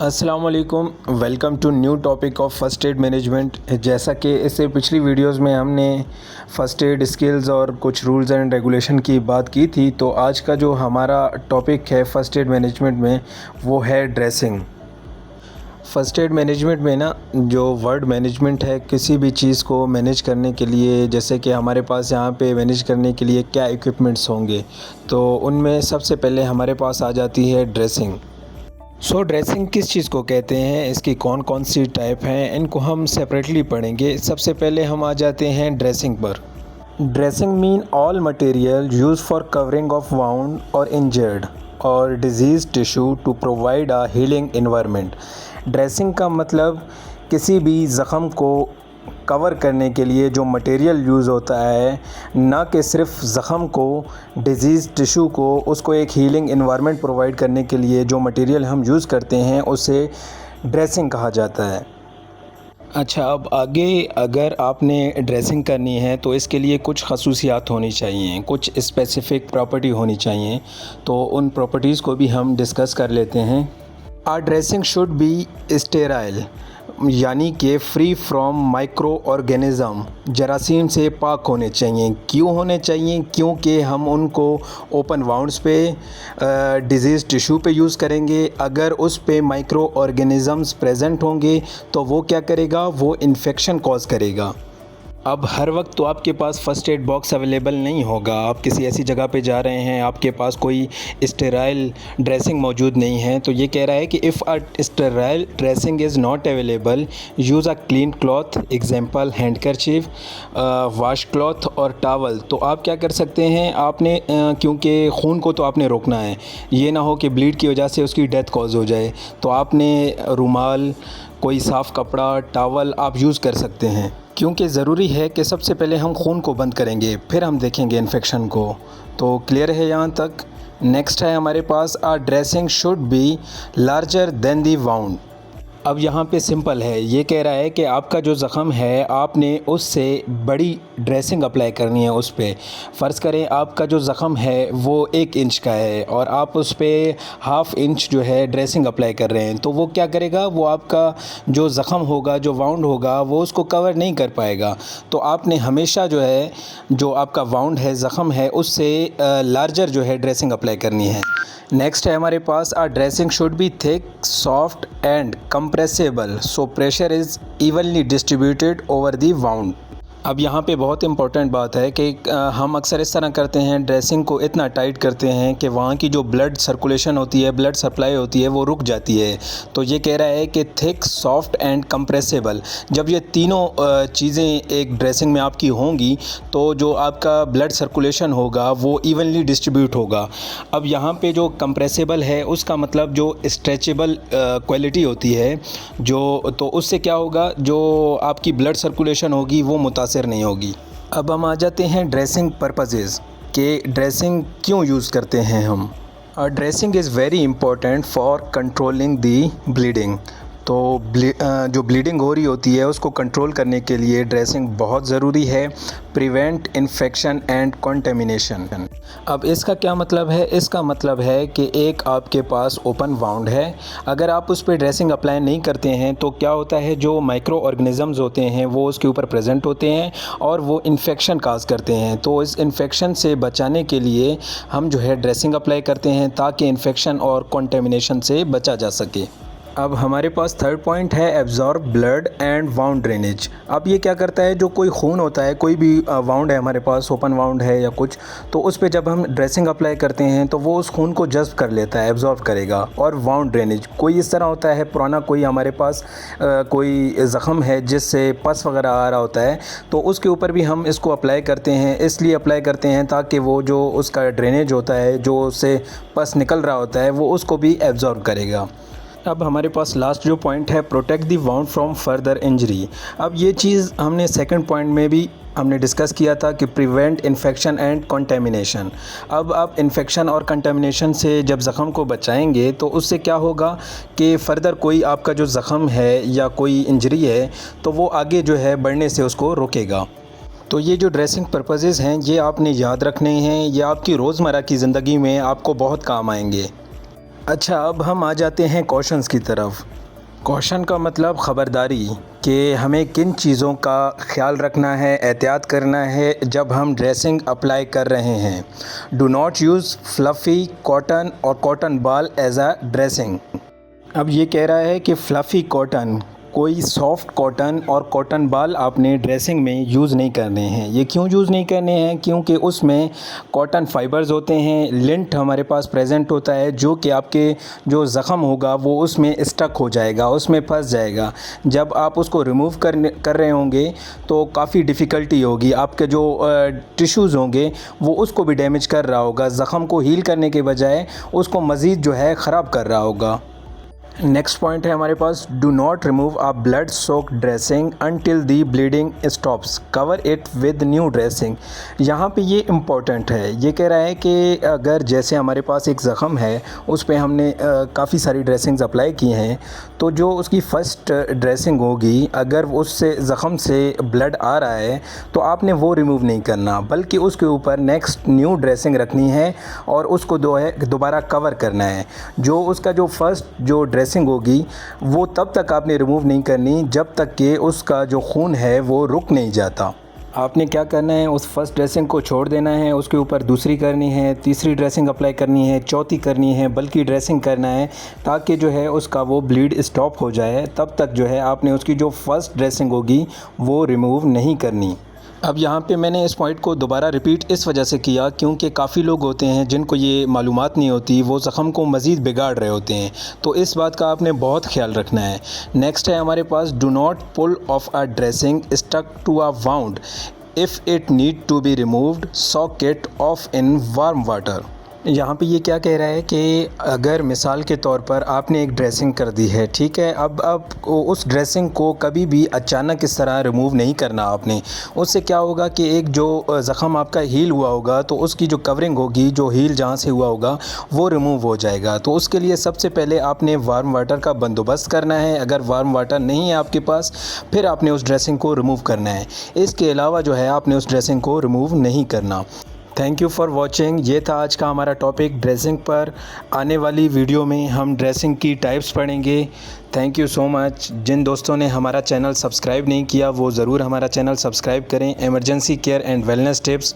अस्सलाम वालेकुम, welcome to new topic of first aid management. जैसा कि इससे पिछली वीडियोस में हमने फ़र्स्ट एड स्किल्स और कुछ रूल्स एंड रेगुलेशन की बात की थी, तो आज का जो हमारा टॉपिक है फ़र्स्ट एड मैनेजमेंट में वो है ड्रेसिंग। फ़र्स्ट एड मैनेजमेंट में ना जो वर्ड मैनेजमेंट है, किसी भी चीज़ को मैनेज करने के लिए, जैसे कि हमारे पास यहाँ पे मैनेज करने के लिए क्या इक्विपमेंट्स होंगे, तो उनमें सबसे पहले हमारे पास आ जाती है ड्रेसिंग। ड्रेसिंग किस चीज़ को कहते हैं, इसकी कौन कौन सी टाइप हैं, इनको हम सेपरेटली पढ़ेंगे। सबसे पहले हम आ जाते हैं ड्रेसिंग पर। Dressing mean all material use for covering of wound और इंजर्ड और disease tissue to provide a healing environment. Dressing का मतलब किसी भी ज़ख़म को कवर करने के लिए जो मटेरियल यूज़ होता है, ना कि सिर्फ ज़ख़म को, डिज़ीज़ टिश्यू को, उसको एक हीलिंग एनवायरनमेंट प्रोवाइड करने के लिए जो मटेरियल हम यूज़ करते हैं उसे ड्रेसिंग कहा जाता है। अच्छा, अब आगे अगर आपने ड्रेसिंग करनी है तो इसके लिए कुछ ख़ुसूसियात होनी चाहिए, कुछ स्पेसिफ़िक प्रॉपर्टी होनी चाहिए, तो उन प्रॉपर्टीज़ को भी हम डिस्कस कर लेते हैं। Our dressing should be sterile, यानी कि फ्री फ्रॉम माइक्रो ऑर्गेनिज़म, जरासीम से पाक होने चाहिए। क्यों होने चाहिए? क्योंकि हम उनको ओपन वाउंड्स पे, डिजीज़ टिश्यू पे यूज़ करेंगे। अगर उस पे माइक्रो ऑर्गेनिज़म्स प्रेजेंट होंगे तो वो क्या करेगा, वो इन्फेक्शन कॉज करेगा। अब हर वक्त तो आपके पास फ़र्स्ट एड बॉक्स अवेलेबल नहीं होगा। आप किसी ऐसी जगह पे जा रहे हैं, आपके पास कोई स्टेराइल ड्रेसिंग मौजूद नहीं है, तो ये कह रहा है कि if a sterile dressing is not available, use a clean cloth, example handkerchief, wash cloth और टावल। तो आप क्या कर सकते हैं, आपने क्योंकि खून को तो आपने रोकना है, ये ना हो कि ब्लीड की वजह से उसकी डेथ कॉज हो जाए, तो आपने रुमाल, कोई साफ़ कपड़ा, टावल आप यूज़ कर सकते हैं। क्योंकि ज़रूरी है कि सबसे पहले हम खून को बंद करेंगे, फिर हम देखेंगे इन्फेक्शन को। तो क्लियर है यहाँ तक? नेक्स्ट है हमारे पास, a dressing should be larger than the wound. अब यहाँ पे सिंपल है, ये कह रहा है कि आपका जो ज़ख़म है, आपने उससे बड़ी ड्रेसिंग अप्लाई करनी है उस पे। फ़र्ज़ करें आपका जो ज़ख़म है वो 1 इंच का है और आप उस पे हाफ़ इंच जो है ड्रेसिंग अप्लाई कर रहे हैं, तो वो क्या करेगा, वो आपका जो ज़ख़म होगा, जो वाउंड होगा, वो उसको कवर नहीं कर पाएगा। तो आपने हमेशा जो है, जो आपका वाउंड है, ज़ख़म है, उससे लार्जर जो है ड्रेसिंग अप्लाई करनी है। नेक्स्ट है हमारे पास, a dressing should be thick, soft and compressible, so pressure is evenly distributed over the wound. अब यहाँ पे बहुत इंपॉर्टेंट बात है कि हम अक्सर इस तरह करते हैं, ड्रेसिंग को इतना टाइट करते हैं कि वहाँ की जो ब्लड सर्कुलेशन होती है, ब्लड सप्लाई होती है, वो रुक जाती है। तो ये कह रहा है कि थिक, सॉफ्ट एंड कंप्रेसिबल, जब ये तीनों चीज़ें एक ड्रेसिंग में आपकी होंगी तो जो आपका ब्लड सर्कुलेशन होगा वो इवनली डिस्ट्रीब्यूट होगा। अब यहाँ पे जो कंप्रेसिबल है उसका मतलब जो स्ट्रेचेबल क्वालिटी होती है, जो, तो उससे क्या होगा, जो आपकी ब्लड सर्कुलेशन होगी वो मुतासिर नहीं होगी। अब हम आ जाते हैं ड्रेसिंग पर्पसेस, कि ड्रेसिंग क्यों यूज़ करते हैं हम। Dressing is very important for controlling the bleeding. तो जो ब्लीडिंग हो रही होती है उसको कंट्रोल करने के लिए ड्रेसिंग बहुत ज़रूरी है। Prevent infection and contamination. अब इसका क्या मतलब है? इसका मतलब है कि एक आपके पास ओपन वाउंड है, अगर आप उस पर ड्रेसिंग अप्लाई नहीं करते हैं तो क्या होता है, जो माइक्रो ऑर्गेनिज़म्स होते हैं वो उसके ऊपर प्रेजेंट होते हैं और वो इन्फेक्शन काज करते हैं। तो इस इन्फेक्शन से बचाने के लिए हम जो है ड्रेसिंग अप्लाई करते हैं, ताकि इन्फेक्शन और कंटेमिनेशन से बचा जा सके। अब हमारे पास थर्ड पॉइंट है, absorb blood and wound drainage. अब ये क्या करता है, जो कोई खून होता है, कोई भी वाउंड है हमारे पास, ओपन वाउंड है या कुछ, तो उस पे जब हम ड्रेसिंग अप्लाई करते हैं तो वो उस खून को जज़्ब कर लेता है, एब्जॉर्ब करेगा। और वाउंड ड्रेनेज कोई इस तरह होता है, पुराना कोई हमारे पास कोई ज़ख़म है जिससे पस वगैरह आ रहा होता है, तो उसके ऊपर भी हम इसको अप्लाई करते हैं। इसलिए अप्लाई करते हैं ताकि वो जो उसका ड्रेनेज होता है, जो उससे पस निकल रहा होता है, वो उसको भी एब्जॉर्ब करेगा। अब हमारे पास लास्ट जो पॉइंट है, protect the wound from further injury. अब ये चीज़ हमने सेकंड पॉइंट में भी हमने डिस्कस किया था कि प्रिवेंट इन्फेक्शन एंड कंटेमिनेशन। अब आप इन्फेक्शन और कंटेमिनेशन से जब ज़ख़म को बचाएंगे तो उससे क्या होगा कि फ़र्दर कोई आपका जो ज़ख़म है या कोई इंजरी है तो वो आगे जो है बढ़ने से उसको रोकेगा। तो ये जो ड्रेसिंग पर्पसेस हैं ये आपने याद रखने हैं, ये आपकी रोज़मर्रा की ज़िंदगी में आपको बहुत काम आएंगे। अच्छा, अब हम आ जाते हैं कॉशंस की तरफ। कॉशन का मतलब ख़बरदारी कि हमें किन चीज़ों का ख्याल रखना है, एहतियात करना है जब हम ड्रेसिंग अप्लाई कर रहे हैं। Do not use fluffy cotton और कॉटन बाल एज अ ड्रेसिंग। अब ये कह रहा है कि फ्लफ़ी कॉटन, कोई सॉफ्ट कॉटन और कॉटन बाल आपने ड्रेसिंग में यूज़ नहीं करने हैं। ये क्यों यूज़ नहीं करने हैं? क्योंकि उसमें कॉटन फाइबर्स होते हैं, लिंट हमारे पास प्रेजेंट होता है जो कि आपके जो ज़ख़म होगा वो उसमें स्टक हो जाएगा, उसमें फंस जाएगा। जब आप उसको रिमूव कर रहे होंगे तो काफ़ी डिफ़िकल्टी होगी, आपके जो टिश्यूज़ होंगे वो उसको भी डैमेज कर रहा होगा, ज़ख़म को हील करने के बजाय उसको मज़ीद जो है ख़राब कर रहा होगा। नेक्स्ट पॉइंट है हमारे पास, do not remove a blood soak dressing until the bleeding stops, cover it with new dressing. यहाँ पे ये इम्पॉर्टेंट है, ये कह रहा है कि अगर जैसे हमारे पास एक ज़ख़म है उस पे हमने काफ़ी सारी ड्रेसिंग्स अप्लाई की हैं, तो जो उसकी फ़र्स्ट ड्रेसिंग होगी अगर उससे ज़ख़म से ब्लड आ रहा है तो आपने वो रिमूव नहीं करना, बल्कि उसके ऊपर नेक्स्ट न्यू ड्रेसिंग रखनी है और उसको दोबारा कवर करना है। जो उसका जो फ़र्स्ट जो ड्रेसिंग होगी वो तब तक आपने रिमूव नहीं करनी जब तक कि उसका जो खून है वो रुक नहीं जाता। आपने क्या करना है, उस फर्स्ट ड्रेसिंग को छोड़ देना है, उसके ऊपर दूसरी करनी है, तीसरी ड्रेसिंग अप्लाई करनी है, चौथी करनी है, बल्कि ड्रेसिंग करना है ताकि जो है उसका वो ब्लीड स्टॉप हो जाए। तब तक जो है आपने उसकी जो फर्स्ट ड्रेसिंग होगी वो रिमूव नहीं करनी। अब यहाँ पे मैंने इस पॉइंट को दोबारा रिपीट इस वजह से किया क्योंकि काफ़ी लोग होते हैं जिनको ये मालूमात नहीं होती, वो ज़ख़म को मज़ीद बिगाड़ रहे होते हैं, तो इस बात का आपने बहुत ख्याल रखना है। नेक्स्ट है हमारे पास, do not pull off a dressing stuck to a wound if it need to be removed, soak it off in warm water. यहाँ पे ये क्या कह रहा है कि अगर मिसाल के तौर पर आपने एक ड्रेसिंग कर दी है, ठीक है, अब उस ड्रेसिंग को कभी भी अचानक इस तरह रिमूव नहीं करना आपने। उससे क्या होगा कि एक जो ज़ख़म आपका हील हुआ होगा तो उसकी जो कवरिंग होगी, जो हील जहाँ से हुआ होगा वो रिमूव हो जाएगा। तो उसके लिए सबसे पहले आपने वार्म वाटर का बंदोबस्त करना है। अगर वार्म वाटर नहीं है आपके पास फिर आपने उस ड्रेसिंग को रिमूव करना है। इसके अलावा जो है आपने उस ड्रेसिंग को रिमूव नहीं करना। Thank you for watching. ये था आज का हमारा टॉपिक ड्रेसिंग पर। आने वाली वीडियो में हम ड्रेसिंग की टाइप्स पढ़ेंगे। Thank you so much. जिन दोस्तों ने हमारा चैनल सब्सक्राइब नहीं किया वो ज़रूर हमारा चैनल सब्सक्राइब करें। Emergency care and wellness tips.